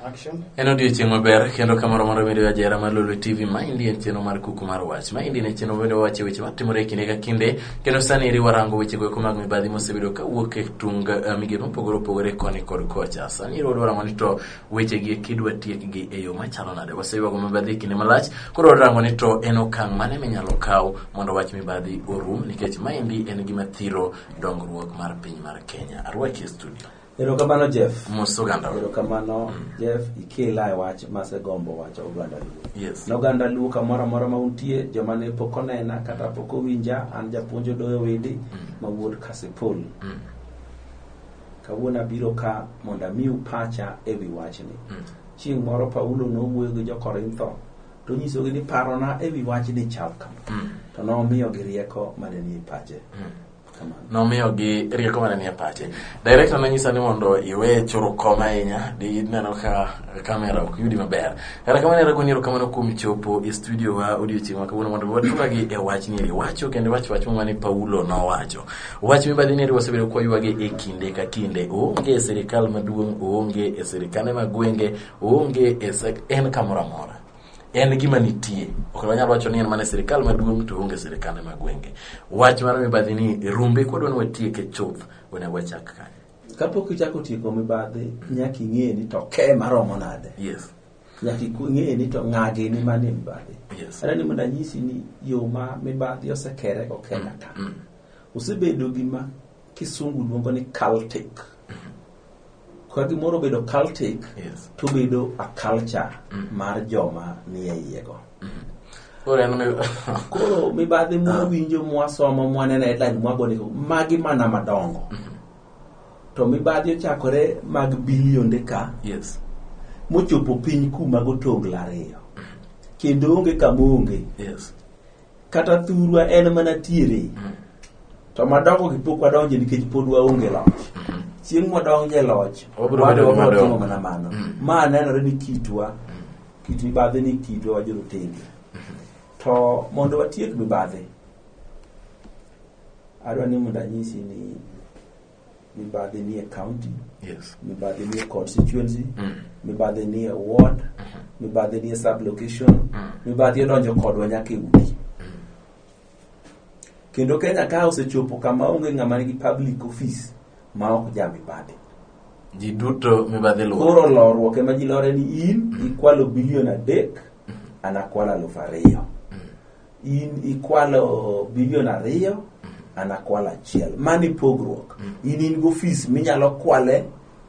Action. En odiochieng' maber kendo kamoro moro bende ajera mar Lulu TV. Maendi en chenro mar kuku mar wach. Maendi en chenro bende wache weche matimore kinde ka kinde kendo sani eri warango weche go mag mibadhi mosebedo ka wuok e tung migepe mopogore opogore koni kod kocha. Sani eri warango ni to weche gi kidwa tiek gi e yo machalo nade. Waseyuago mibadhi kinde malach. Koro warango ni to en okang' mane minyalo kaw mondo wach mibadhi orum nikech maendi en gima thiro dongruok mar piny mar Kenya. Arwaki e studio. Erokamano Jeff. Musuganda. Erokamano Jeff ikela e wach masegombo wacho oganda Luo. Yes. Noganda Luo kamoro amora ma untie joma ne pok onena kata pok owinja an japuonjo doyo windi mawuod Kasipul. Kawuono abiro ka mondo amiu pacha ewi wachni. Chieng' moro Paulo nowuoyo gi jo-Korintho to nyisogi ni parona ewi wachni chal kama. To nomiyogi rieko mane ni e pache. Nomiyo gi rieko mane ni e pache. Director nanyisa ni mondo iwe choro koma ahinya di neno ka kamera ok yudi maber. Kata kamano erakoniero kamano kuom chopo e studio wa odiochieng' ma kawuono mondo watuga gi e wach ni eri wacho kendo wach mane Paulo nowacho. Wach mibadhi ni eri wasebedo kwaywage e kinde ka kinde. Oonge e sirikal maduong', oonge e sirikane mag gwenge, oonge en kamoro amora. En gima nitie. Ok wanyalo wacho ni en mana sirikal maduong' to onge sirikande mag gwenge. Wach mar mibadhi ni rumbe kodwa ni watieke chuth onego wachak kanye. Kapok ichako tieko mibadhi nyaka ing'e ni to ke maromo nade. Yes. Nyaka ing'e ni to ng'age ni mane mibadhi. Yes. Ana ni mondo anyisi ni yo ma mibadhi osekere go Kenya ka. Osebedo gima kisungu luongo ni cultic. Kwa gimoro bedo cultic, yes, to bedo a culture mar joma ni e iego. Koro mibadhi mwinjo mwasomo mwanene headline mwagoni magi mana madongo. To mibadhi ochakore mag bilionde ka. Yes. Mochopo piny kuma gotongla ariyo. Kendo onge kamonge. Yes. Kata thurwa en mana tiere. To madongo gipok wadonje nikech pod waonge loch. Chieng' mwadonje loch wadwa mana mano. Ma nenore ni kitwa kit mibadhi ni kitwa wajorotenge. To mondo watiek mibadhi adwa ni mondo anyisi ni mibadhi ni e county, yes, mibadhi ni e constituency, mibadhi ni e ward, mibadhi ni e sub-location, mibadhi odonjo kodwa nyaka e udi. Kendo Kenya ka osechopo kama onge ng'ama nigi public office ma ok ja mibadhi. Ji duto mibadhi luwo. Koro lorruok ema ji lore ni in ikwalo bilion 3, an akwalo 2,000. In ikwalo bilion 2, an akwalo 1. Mani pogruok. In go office minyalo kwale,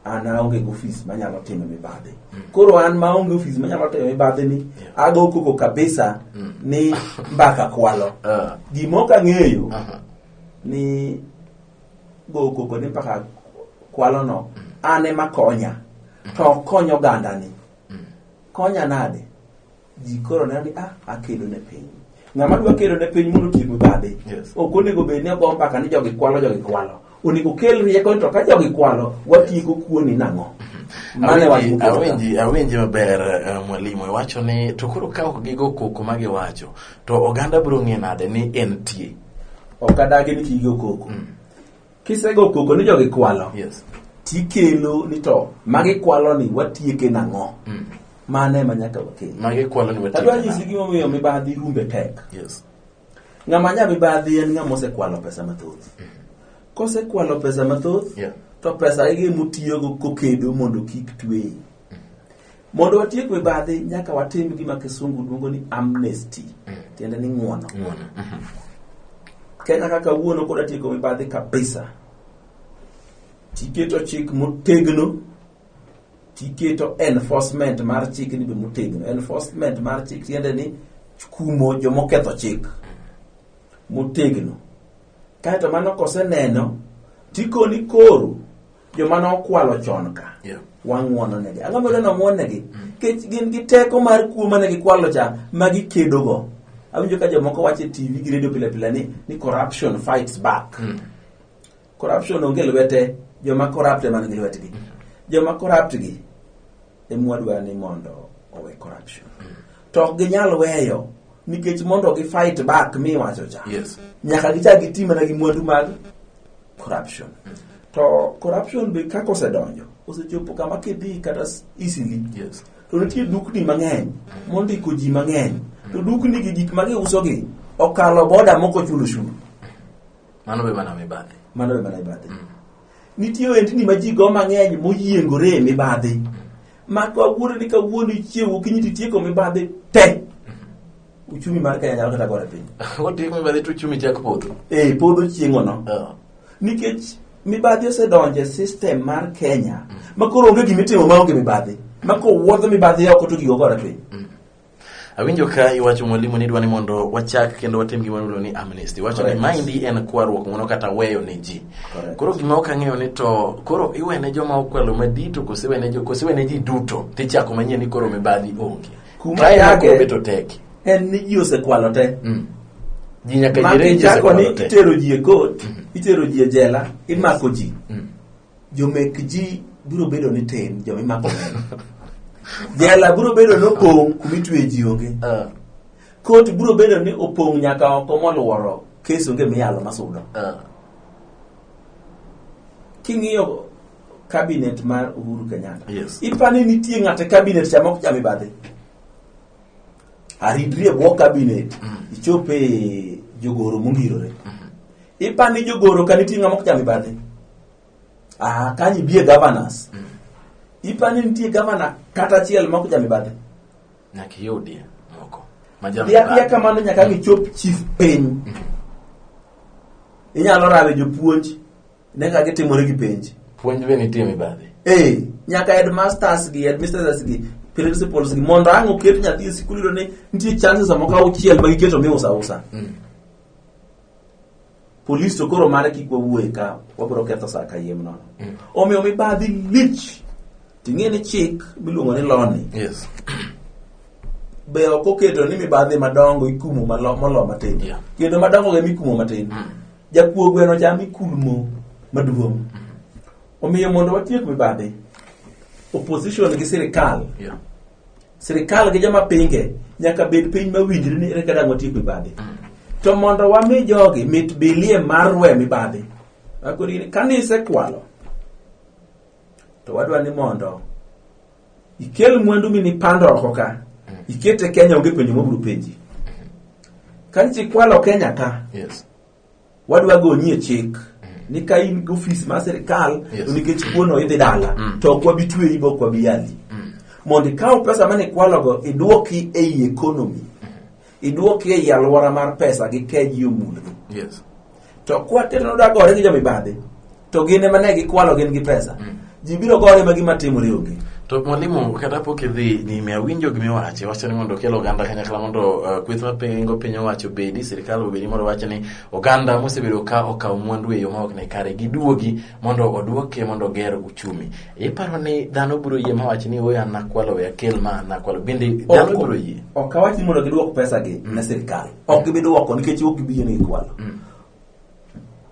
an aonge go office manyalo timo mibadhi. Koro an ma onge office manyalo timo mibadhi ni ago koko kabisa ni mbaka kwalo. Gimoka ng'eyo ni go koko ni mpaka kwalo no ane makonya to konyo ganda ni konya nade ji koro nani akelo ne piny ng'ama dwa kelo ne piny mondo tiek mibadhi. Yes. Ok onego bed ni ogo mpaka ni jogi kwalo onego kel rieko to ka jogi kwalo watieko kuoni nang'o. Mane awinji maber mwalimu wacho ni to koro ka ok gigo koko magi wacho to oganda biro ng'e nade ni en tie. Ok adagi ni kigo koko. Kisego koko ni jogi kwalo. Yes. Tikelo ni to magi kwalo ni watieke nang'o. Mane manyaka wakelo. Magi kwalo ni watieke. Adwa nyisi gima omiyo mibadhi rumbe tek. Yes. Ng'ama nya mibadhi en ng'ama osekwalo pesa mathoth. Kosekwalo pesa mathoth, yeah, to pesa ege mutiyogo kokedo mondo kik twei. Mondo watiek mibadhi nyaka watim gima kisungu luongo ni amnesty. Tiende ni ng'uono. Kenya kaka wuono koda tieko mibadhi kabisa. Tiketo chik motegno, tiketo enforcement mar chik ni be motegno. Enforcement mar chik tiende ni kumo jomoketho chik motegno. Kaito mano koseneno tikoni koro joma nokwalo chon ka. Yeah. Wang'uono negi. Ang'o mondo nomuon negi? Kech gin gi teko mar kuo mane gikwalo cha magi kedogo. Awinjo ka jomoko wacho TV gi radio pile ni corruption fights back. Corruption onge lwete joma corrupt man gi lwetgi. Joma corrupt gi emwadwa ni mondo owe corruption. To ginyal weyo nikech mondo gi fight back mi wacho cha. Yes. Nyaka gichak gitima na gi mwandu mag corruption. To corruption be kako osedonjo. Osechopo kama kidhi kata easily. Yes. To nitie dukni mang'eny mondiko ji mang'eny. To dukni gi gik magiuso gi okalo boda moko chulo ushuru. Mano be mana mibadhi. Nitie wendni ma ji go mang'eny moyiengore mibadhi. Ma kawuono ni kawuono ichiewo kinyi titieko mibadhi te. Uchumi mar Kenya nyalo kata gore piny. Watieko mibadhi to uchumi chak podho. Podho chieng'ono. Nikech mibadhi osedonje system mar Kenya ma koro onge gimitimo maonge mibadhi. Ma kowuodho mibadhi oko to gigo gore piny. Awinjo ka iwacho mwalimu ni dwani mondo wachak kendo watim gima iluongo ni amnesty. Wacho ni maendi en kwaruok mono kata weyo ne ji. Koro gima ok ang'eyo ni to koro iwene joma okwalo madito kosewene ji duto tichako manyien ni koro mibadhi onge. Kuma yake beto tek. En ni ji osekwalo te. Ji nyaka jire ji osekwalo te. Itero ji e court, itero ji e jela, imako ji. Jomek ji biro bedo ni tin, joma imako ng'eny. Jela biro bedo ni opong' kumitwe ji onge. Court biro bedo ni opong' nyaka oko moluoro kes onge miyalo masudo. King'iyo cabinet mar Uhuru Kenyatta. Yes. Ipani nitie ng'ate cabinet cha mok jami badhe. Aridri e bwo cabinet. Ichope jogoro mongirore. Ipani jogoro kaniti ng'amok jami badhe. Kanyi bie governors. Ipani nitie governor kata chiel mok jami badhe. Nyaki yudi moko. Majami. Dia kamano nyaka gichop chief piny. Inyalo rawe jopuonj neka gitimore gi penj. Puonj be nitie mibadhi. Nyaka headmasters gi principals gi mondo ang' oket nyathi e sikul iro ne nitie chances moko auchiel ma giketo mi usa. Police to koro mare kik wawuoye ka wabiro ketho saa kayiem nono. Omiyo mibadhi lich. Ting'e ni chik miluongo ni loni. Yes. Be ok oketo ni mibadhi madongo ikumo molo matin. Kendo madongo ge mikumo matin. Jakuo gweno cham ikulmo maduong'. Omiyo mondo watiek mibadhi, opposition gi sirikal. Sirikal gi joma pinge nyaka bed piny mawinjre ni ere kada watiek mibadhi. To mondo wami jogi mit bilie mar we mibadhi. Akori kanise kwalo. To wadwa ni mondo ikel mwandu mini pando oko ka. Ikete Kenya onge penjo mobiro penji. Kanchi kwalo Kenya ka. Yes. Wadwa gonyie chik. Ni ka in office mar sirikal nikech kuono idhi dala to kwa bitwe ibo kwa biyali. Mondo ikaw pesa mane kwalogo iduoki ei economy. Iduoki ei alwora mar pesa gi keji omulgo. Yes. To kwa teno da gore gi jomibadhi. To gine mane gi kwalo gin gi pesa. Jibiro gore magi matimore onge. To mwalimu kata pok idhi nyime awinjo gimiwache wacho ni mondo kelo oganda kanyakla mondo kweth mapingo piny owacho bedi sirikal obedi mondo wacho ni oganda mosebedo ka okaw mwandu e yo ma ok ne kare giduogi mondo oduoke mondo ger uchumi. Iparo ni dhano biro yie mawacho ni oya nakwalo ya kel ma nakwalo bende dhano biro yie. Ok awacho ni mondo giduok pesa gi na sirikal. Ok gibiduoko nikech ok gibiye ni kwalo.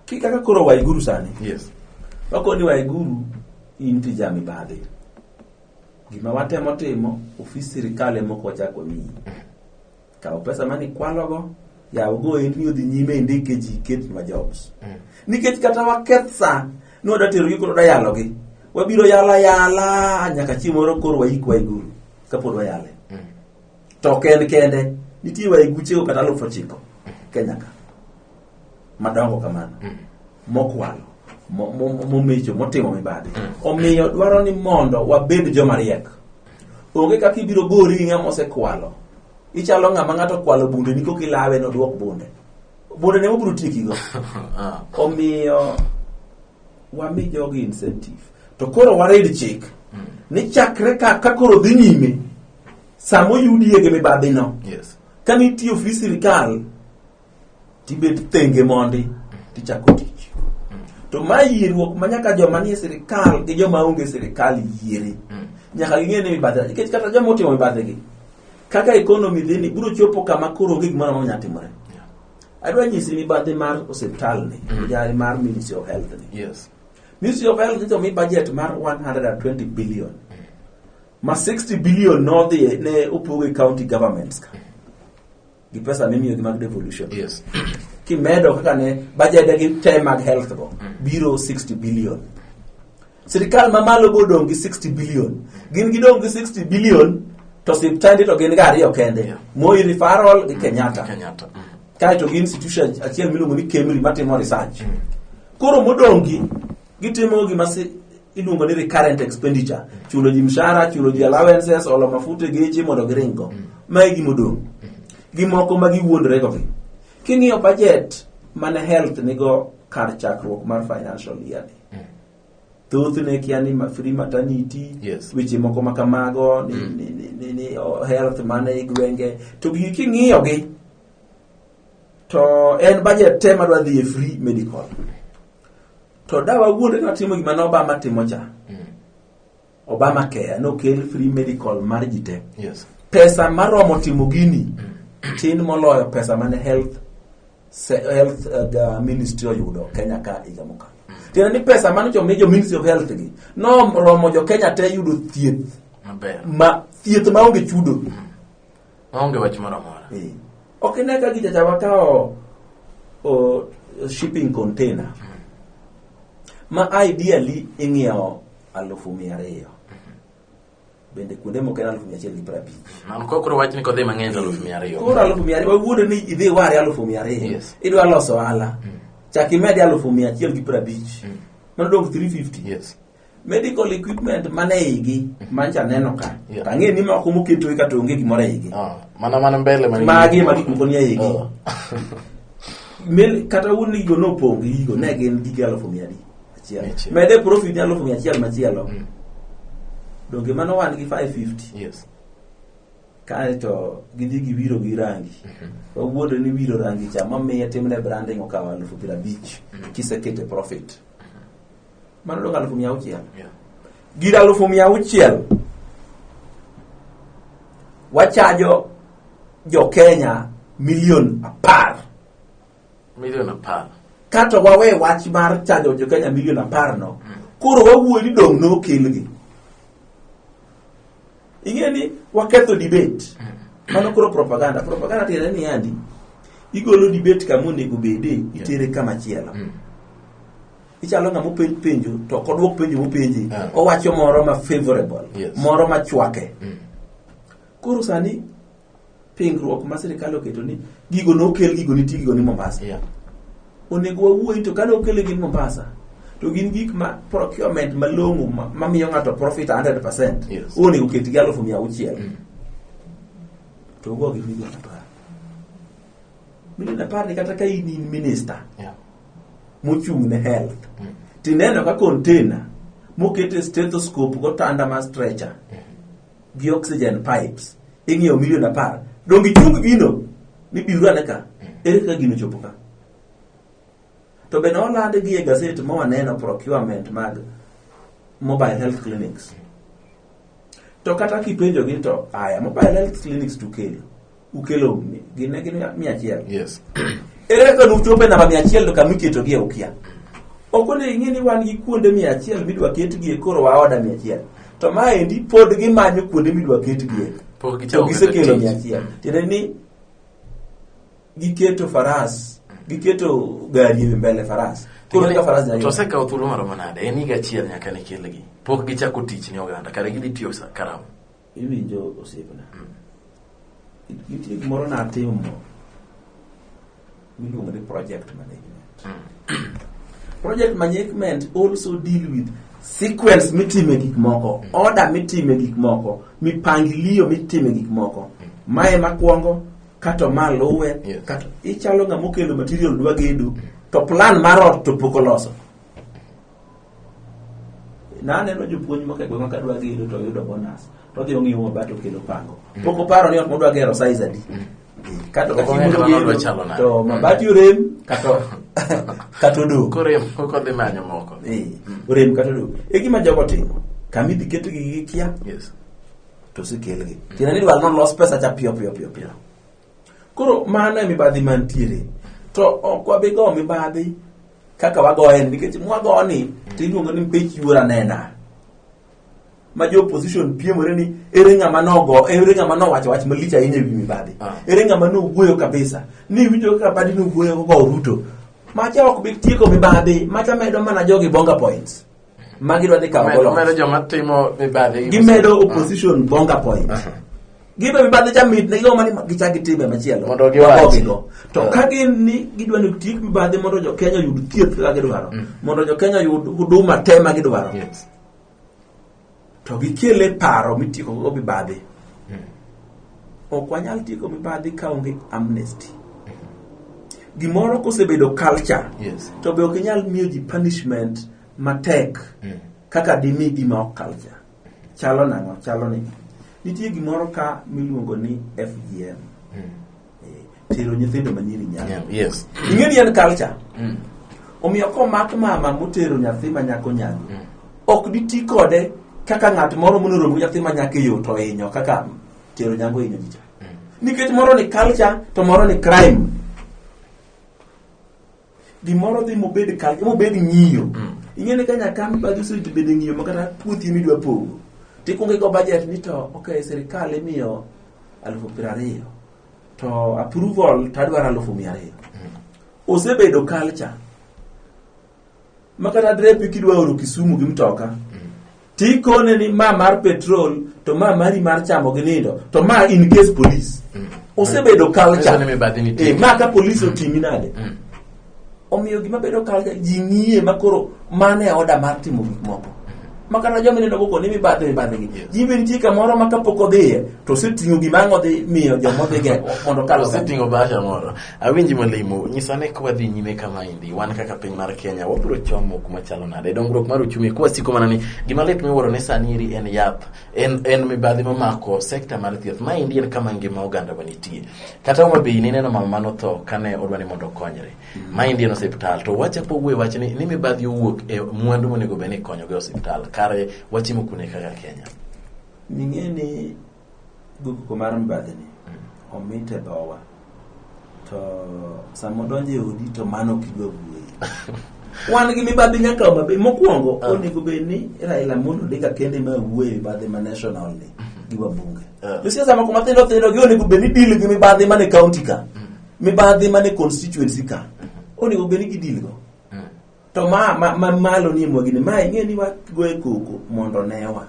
Kaka koro Waiguru sani. Yes. Wako ni Waiguru inti jami badhi. Gima watemo timo ofis sirikal moko chako mi. Kawo pesa mani kwalogo ya ugo indi odhi nyime ndike ji ket ma jobs. Nikech kata waketsa no da tero giko da yalo gi. Wabiro yala nyaka chimoro koro Waiguru kapod wayale. To kende nitie Waiguchego kata 9,000 Kenya ka. Madongo kamano. Mokwalo. Momecho motimo mibadhi. Omiyo dwaro ni mondo wabed joma riek. Onge kaka ibiro gori ng'ama osekwalo. Ichalo ng'ama ng'ato kwalo bunde niko kilawe no duok bunde. Bunde ne mobiro tikigo. Omiyo wami jogi incentive. To koro wared chik. Ni chakre ka koro dhi nyime. Samo yudi yege mibadhi no. Yes. Kani ti ofis sirikal tibet thenge mondi tichako tich. To ma yieruok manyaka joma nie sirikal gi joma onge sirikal yiere. Nyaka ging'e ni mibadhi. Nikech kata joma otimo mibadhi gi. Kaka economy dhini biro chopo kama koro onge gimoro ma nyatimore. Adwa nyisi mibadhi mar osiptal ni. Jari mar Ministry of Health ni. Yes. Ministry of Health nito mi budget mar 120 billion. Ma 60 billion no dhi ne opoge county governments ka. Gi pesa mimiyo gi mag devolution. Yes. kimedo kaka ne budget gi te mag health go biro 60 billion. Sirikal mamalo go dong gi 60 billion. Gin gidong gi 60 billion to siptandi to gin gari okende. Moi referral gi Kenyatta. Kai to gin institution achiel miluongo ni KEMRI matimo research. Koro modongi gitimo gima iluongo ni recurrent expenditure. Chulo ji mshahara, chulo ji allowances, olo mafuta geche mondo giringo. Mae gimodong. Gimoko ma giwuondre go gi. King'iyo budget mane health nigo kar chakruok mar financial year ni. Thothne kiani free maternity, weche moko makamago ni health mane gwenge to king'iyo gi to en budget te madwa dhi free medical. To dawa wuonde na timo gima Obama timo cha. Obama care no kel free medical mar jite. Pesa maromo timo gini tin moloyo pesa mane health ministry oyudo Kenya ka igamuka. Tena ni pesa mane jo ministry of health gi no romo jo Kenya te yudo thieth maber. Thieth maonge chudo. Maonge wach moro amora. Okineka gi jajawa kao shipping container. Ma ideally ing'iewo 200,000. Bende kuonde moko 150. Man kokoro wach ni kodhi mang'eny 200,000. Koro 200,000 wawuondo ni idhi ware 200,000. Idwa loso ohala. Chaki med 150. Mano dong 350. Medical equipment mane igi mancha neno ka. Tang'e ni moko moketo ka to onge gimoro igi. Mana mbele magi kumponi igi. Mel kata woni go no pong igo ne gin gige 100,000. Mede profit 100,000 machielo. Donge mano wan gi 550. Kae to gidhi giwiro gi rangi. Wawuondo ni wiro rangi cha mamiye timne branding okawa 50,000 kisekete profit. Mano dong 600,000. Gira 600,000. Wachajo jo Kenya milion 10. Milion 10. Kato wawe wach mar chajo jo Kenya milion 10 no. Koro wawuo ni dong no kelgi. Ingeni waketho debate. Mano koro propaganda. Propaganda tiene ni andi. Igolo debate kamone gubede itere kama chielo. Ichalo ngamo penjo to kodwok penjo mopenji. Owacho moro ma favorable, moro ma chwake. Koro sani pingruok ma sirikal oketo ni gigo no kel gigo ni tigo ni Mombasa. Onego wawuoyi to kano kele gin Mombasa. To gin gik ma procurement malongo ma miyo ng'ato profit 100%. Onego ket gi 600,000. To go gi milion 10. Milion 10 ni kata ka in minister. Mochung ne health. Tineno ka container mokete stethoscope go tanda ma stretcher. Gi oxygen pipes. Ing'iyo milion 10. Dongi chung gino ni biro aneka. Ere ka gino chopo ka. To be no lande gi e gazette mo waneno procurement mag mobile health clinics. To kata kipenjo gi to aya mobile health clinics to ukelo gin 100. Ere ka nuchope namba 100 to kamiketo gi ukia. Okone ing'eni wan gi kuonde 100 midwa ket gi e koro wa oda 100. To maendi pod gimanyo kuonde midwa ket gi e. To gisekelo 100. Tiende ni giketo faras. Giketo gari mbele faras. Koro ka faras to seka uthulo maro manade eni ga chiel nyaka ne kelgi. Pok gichako tich ni oganda kare gidhi tiyo sa karao. Iwinjo osiepna. Nitie gimoro na timo. Miluongo ni project management. Project management also deal with sequence mitime gik moko, order mitime gik moko, mipangilio mitime gik moko. Mae makwongo kato maluwe, kato ichalo ng'amo kelo material dwa gedo, to plan marot to poko loso. Naneno jopuonj moko e gweng' ka dwa gedo to yudo bonus. To dhi ong'iyo mabato kelo pango. Poko paro ni ot modwa gero size adi. Kato ka chimulo gedo to mabati urem kato do. Korem koko dhi manyo moko. Urem kato do. E gima jogo timo. Kami dhi keto gi kia. To sikelgi. Tiende ni dwa non los pesa cha pio. Koro mano mibadhi mantiere. To okwa be go mibadhi kaka wagoen nikech mwagoni tiluongo ni mpech yuora nena. ma jo opposition piemore ni ere ng'ama nowacho wach malich ahinya ewi mibadhi. Ere ng'ama nowuoyo kabisa ni winjo kaka Mbadi nowuoyo go Ruto. Macha ok bi tieko mibadhi, macha medo mana jogi bonga points. Magidwa dhi kawo golo. Medo joma timo mibadhi. Gimedo opposition bonga points. Gibe mibadhi jamit ne yo mani gichagi tibe machielo. Mondo giwachi. To ka gin ni gidwa ni tiek mibadhi mondo jo Kenya yud thieth kaka gidwaro. Mondo jo Kenya yud huduma te ma gidwaro. Yes. To gikele paro mitieko go mibadhi. Ok wanyal tieko mibadhi ka onge amnesty. Gimoro kosebedo culture. Yes. To be ok nyal miyo ji punishment matek kaka dimi gima ok culture. Chalo nang'o? Chalo ni nitie gimoro ka miluongo ni FGM. Tero nyithindo manyiri nyako. Yes. Ing'eni en culture. Omiyo komak mama motero nyathi ma nyako nyako. Ok diti kode kaka ng'at moro monoromo nyathi ma nyako yo to hinyo kaka tero nyango hinyo jicha. Nikech moro ni culture to moro ni crime. Gimoro dhi mobed culture, mobed ng'iyo. Ing'eni ka nyaka mibadhi uso bed ng'iyo makata puothi midwa pogo. Tikungi go budget ni to okay serikal imiyo 20,000 to approval tadwara 200,000. Osebedo culture. Makata drepi kidwa oro Kisumu gi mtoka. Tikone ni ma mar petrol to ma mari mar chamo gi nindo to ma in case police. Osebedo culture. Ma ka police otimi nade. Omiyo gima bedo culture ji ng'iye makoro mane oda mar timo gik moko. Makana jomine no go ni mibadhi gi. Jimbe nitie kamoro ma kapok odhiye to setingo gima ngodhi miyo jomo dhige mondo kalo setingo basha moro. Awinji Malimo, nyisane kwa dhi nyime kama indi wan kaka piny mar Kenya wabiro chomo kuma chalo nade. Dongruok mar uchumi kwa siko manani gima let miwuoro ne saniri en yath. En mibadhi mamako sekta mar thieth ma indi en kama ngima oganda banitie. Kata uma be ni neno mama mano tho kane odwani mondo konyre. Ma indi en hospital to wacha po we wacha ni mibadhi owuok e mwandu monego beni konyo go hospital. Kare wachimo kune kaka Kenya. Ning'eni gugu mar mibadhi ni omite bawa. To samo donje odi to mano kidwa wuoyi. Wan gi mibadhi nyaka mabe mokwongo onego be ni Raila Amolo Odinga kende ma wuoyi mibadhi ma national ni gi wabunge. Josiasa moko mathindo gi onego be ni deal gi mibadhi mane county ka. Mibadhi mane constituency ka. Onego be ni gidil go. To ma malo ni mwagini ma ing'eni wagoye koko mondo newa.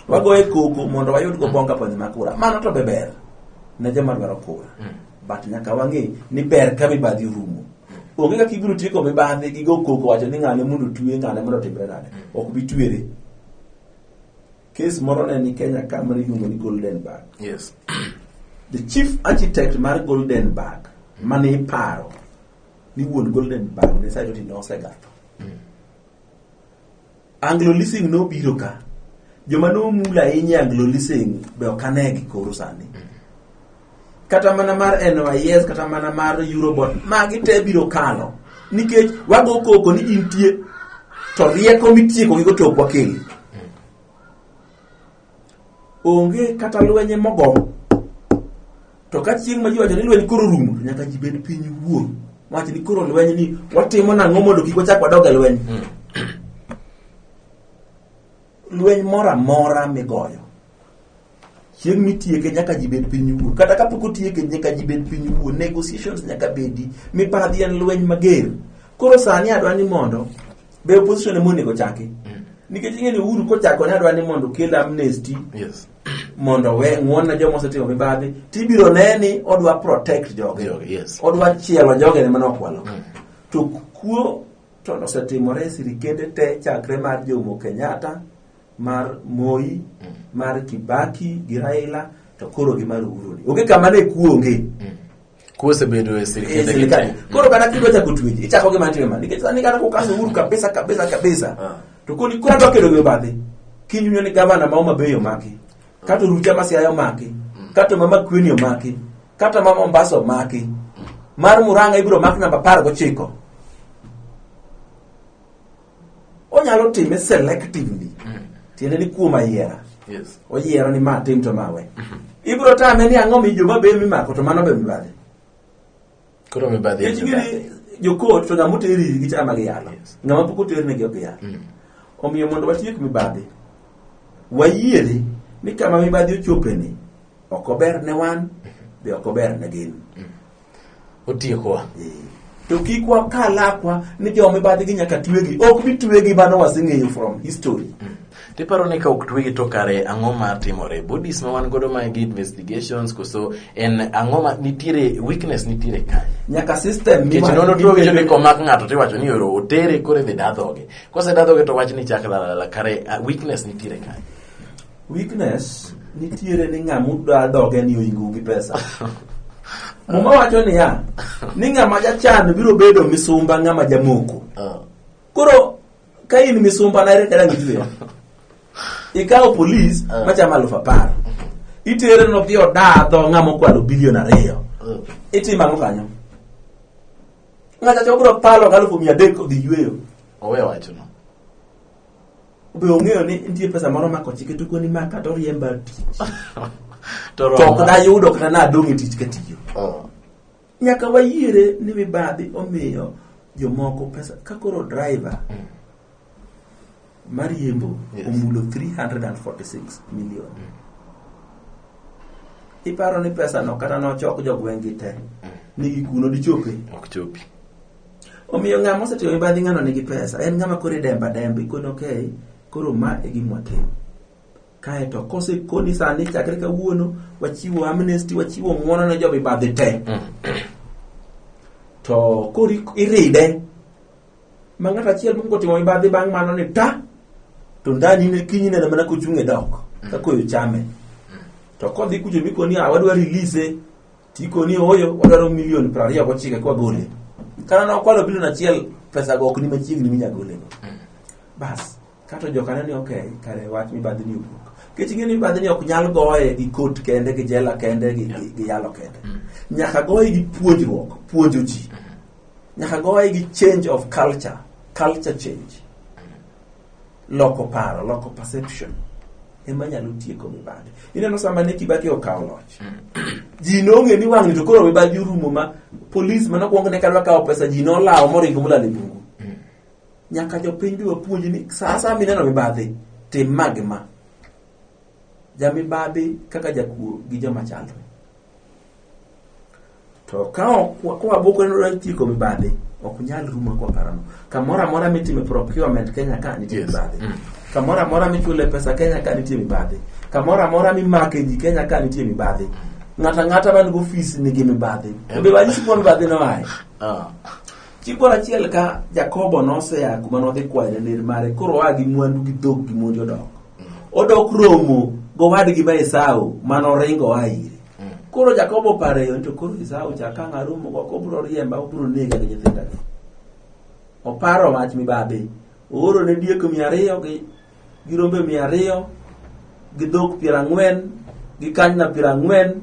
Wagoye koko mondo wayud go bonga poni makura. Mano to beber. Ne jama dwaro kura. But nyaka wang'e ni ber ka mibadhi rumo. Onge ka kibiro tieko mibadhi gi go koko wacho ni ng'ane mondo tuwe ng'ane mondo timbre nade. Ok bi tuere. Case moro ne ni Kenya kamari iluongo ni Golden Bag. Yes. The chief architect mar Golden Bag mane iparo ni wuon Golden Bag ne sayo tino osegato. Anglo leasing no biro ka. Joma no mula ahinya Anglo leasing be okanegi koro sani. Kata mana mar NYS kata mana mar Eurobond magi te biro kano. Nikech wago koko ni intie to rieko mitieko gigo tokwa keli. Onge kata lwenye mogo. To ka chieng' ma ji wacho ni lweny koro rumo nyaka ji bed piny wuon. Wacho ni koro lweny ni watimo nang'o mondo kik wachak wadog e lweny. Lweny mora migoyo. Chieng' mitieke nyaka ji bed piny wuon. Kata kapok otieke nyaka ji bed piny wuon. Negotiations nyaka bedi. Mibadhi en lweny mager. Koro sani adwa ni mondo be opposition monego chaki. Nikech ing'eni Uhuru kochako ne adwa ni mondo kel amnesty. Yes. Mondo we ng'won na joma osetimo mibadhi tibiro neni odwa protect joge. Yes. Odwa chielo joge ne manokwalo. To kuo to osetimore sirikende te chakre mar Jomo Kenyatta, mar Moi, mar Kibaki gi Raila to koro gi mar Uhuru. Onge kama ne kuo onge. Kuo sebedo e sirikende. Koro kana kidwa chako tuji ichako gi mantie mani. Nikech sani kana kokaso Uhuru kabisa. To koni kura to kedo mibadhi. Kinyunyo ni gavana ma Homa Bay omaki. Kata Rucha Masiaya omaki. Kata Mama Kweni omaki. Kata Mama Mombasa omaki. Mar Murang'a ibiro mak namba 19. Onyalo time selectively. Tiende ni kuoma yiera. Yes. Oyiero ni ma tim to mawe. Ibiro tame ni ang'o mi Joma Bay mimako to mano be mibadhi. Koro mibadhi. Jokot to ng'ama oteri gi chama gi yalo. Ng'ama pok oter ne gi ok yalo. Omiyo mondo watiek mibadhi wayiere ni kama mibadhi ochopeni ok ober ne wan be ok ober ne gin. Otiekwa. To kik wakalakwa ni jo mibadhi gi nyaka twegi, ok bi twegi mano waseng'eyo from history. Tiparo ni ka ok twegi to kare ang'o ma timore? Bodies ma wan godo ma gi investigations koso en ang'o ma nitiere weakness nitiere kae? Nyaka system mi nono twegi jo ko mak ng'ato tiwacho ni oro otere kore dhi dadhoge. Kose dadhoge to wach ni chakla kare weakness nitiere kae. Weakness nitiere ni ng'amu dadhoge ni oingu gi pesa. Muma wacho ni ya ni ng'ama jachan biro bedo misumba ng'ama jamoko. Koro ka in misumba na ere kada ngitwe. Ikaw police machama 10,000. Itere no dhio dadho ng'ama kwalo bilion 2. Itima ngo kanyo. Ng'ata chobro palo 300,000 dhi yweyo. Owe wacho no. Obe ong'eyo ni nitie pesa moro ma kochike to koni maka to riemba tich. To kada yudo kata na dong' tich katiyo. Nyaka wayiere ni mibadhi omiyo jomoko pesa ka koro driver mariembo omulo 346 million. Iparo ni pesa no kata no chok jogwengi te nigi kuno dichope ok chopi. Omiyo ng'ama osetiyo mibadhi ng'ano nigi pesa en ng'ama kore demba ikono okay koro ma e gima timo kae to kose koni sani chakre kawuono wachiwo amnesty wachiwo ng'wono ne jo mibadhi te to kori iride ma ng'ato achiel moko timo mibadhi bang' mano ni ta to ndani ne kinyi ne mana kochung' e dok ka koyo chame to kodhi kucho mikoni wadwa release tikoni oyo wadwaro milion 29 kwa gole kana no kwalo bilion 1 pesa go ok ni machiegni minya gole bas kato jokana ni okay kare wach mibadhi ni ubuok kechingeni mibadhi ni ok nyal goye gi court kende gi jela kende gi yalo kende nyaka goye gi puonjruok puonjo ji nyaka goye gi change of culture change loko paro loko perception ema nyalo tieko mibadhi. Ineno sama ne Kibaki okawo loch ji nong'e ni wang'ni to koro mibadhi rumo ma police mano kuongo ne kadwa kawo pesa ji no lawo moringo mulale bungu. Nyaka jopiny bi wapuonj ni sasa mineno mibadhi tim magma ja mibadhi kaka jakuo gi joma chalre to kao kwa boko no tieko mibadhi ok nyal rumo kwa parano kamora mora mitime procurement Kenya ka nitie mibadhi kamora mora michule pesa Kenya ka nitie mibadhi kamora mora mimake ji Kenya ka nitie mibadhi ng'ata man go office nigi mibadhi be wanyisi kwa mibadhi no ai Chipora achiel ka Jakobo noseya kuma nodhi kwayo ner mare koro agi mwandu gi dhok gi mondi odok romo go wadgi ma Esau manoringo aire koro Jakobo pareyo to koro Esau chaka ngarumo go kobro riemba obro nega gi nyithinda oparo wach mibadhi oro ne diek 200 gi rombe 200 gi dhok 40 gi kanyna 40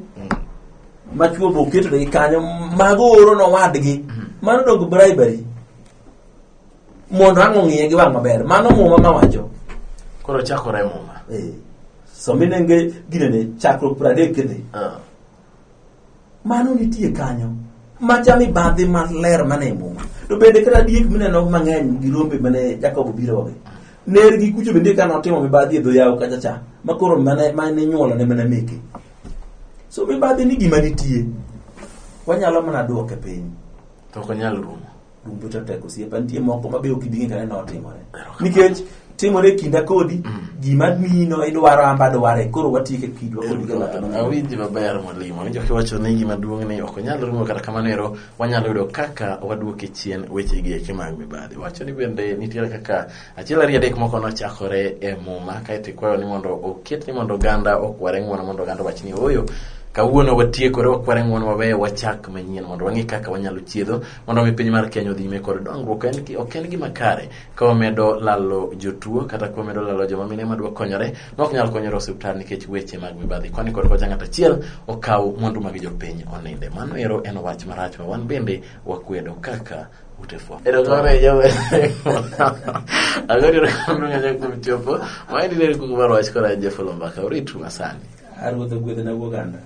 machuo boketo gi kanyo mago oro no wadgi mano dong bribery mondo ang'ong'iye gi wang' maber mano muma mawacho koro chakore muma so minenge ginene chakro 30 kidhi mano nitie kanyo macha mibadhi maler mane muma to bende kata diek mineno mang'eny gi rombe mane Jakobo biro gi ner gi kucho bende kana otimo mibadhi e dho yawo kacha makoro mane nyuolo ne mana meke so mibadhi ni gima nitie wanyalo mana duoke piny to ko nyal rumo dumbo to teko siepa nitie moko mabe ok dingi kana no timore nikech timore kinda kodi gima mino idwaro amba dware koro watike kidwa kodi ga ng'ato awinji maber molimo winjo kiwacho ni gima duong' ni ok nyal rumo kata kamano ero wanyalo yudo kaka waduoke chien weche gi eke mag mibadhi wacho ni bende nitiere kaka achiel ariyo adek moko nochakore e muma kae kwayo ni mondo oket ni mondo ganda okware ng'wono mondo ganda wach ni oyo kawuono watiekore wakware ng'wono waweyo wachak manyien mondo wang'e kaka wanyalo chiedho mondo mi piny mar Kenya odhi nyime kod dongruok ok en gima kare ka wamedo lalo jotuo kata ka wamedo lalo joma mine madwa konyore ma ok nyal konyore osiptal nikech weche mag mibadhi kwani kod kocha ng'ato achiel okaw mwandu mag jopiny oninde mano ero en wach marach ma wan bende wakwedo kaka utefo edogore jawe agori rekondo ngaja kumchopo maindi leri kukumaro wach kora Jeff Lombaka uritu masani arwodho gwedhe na Uganda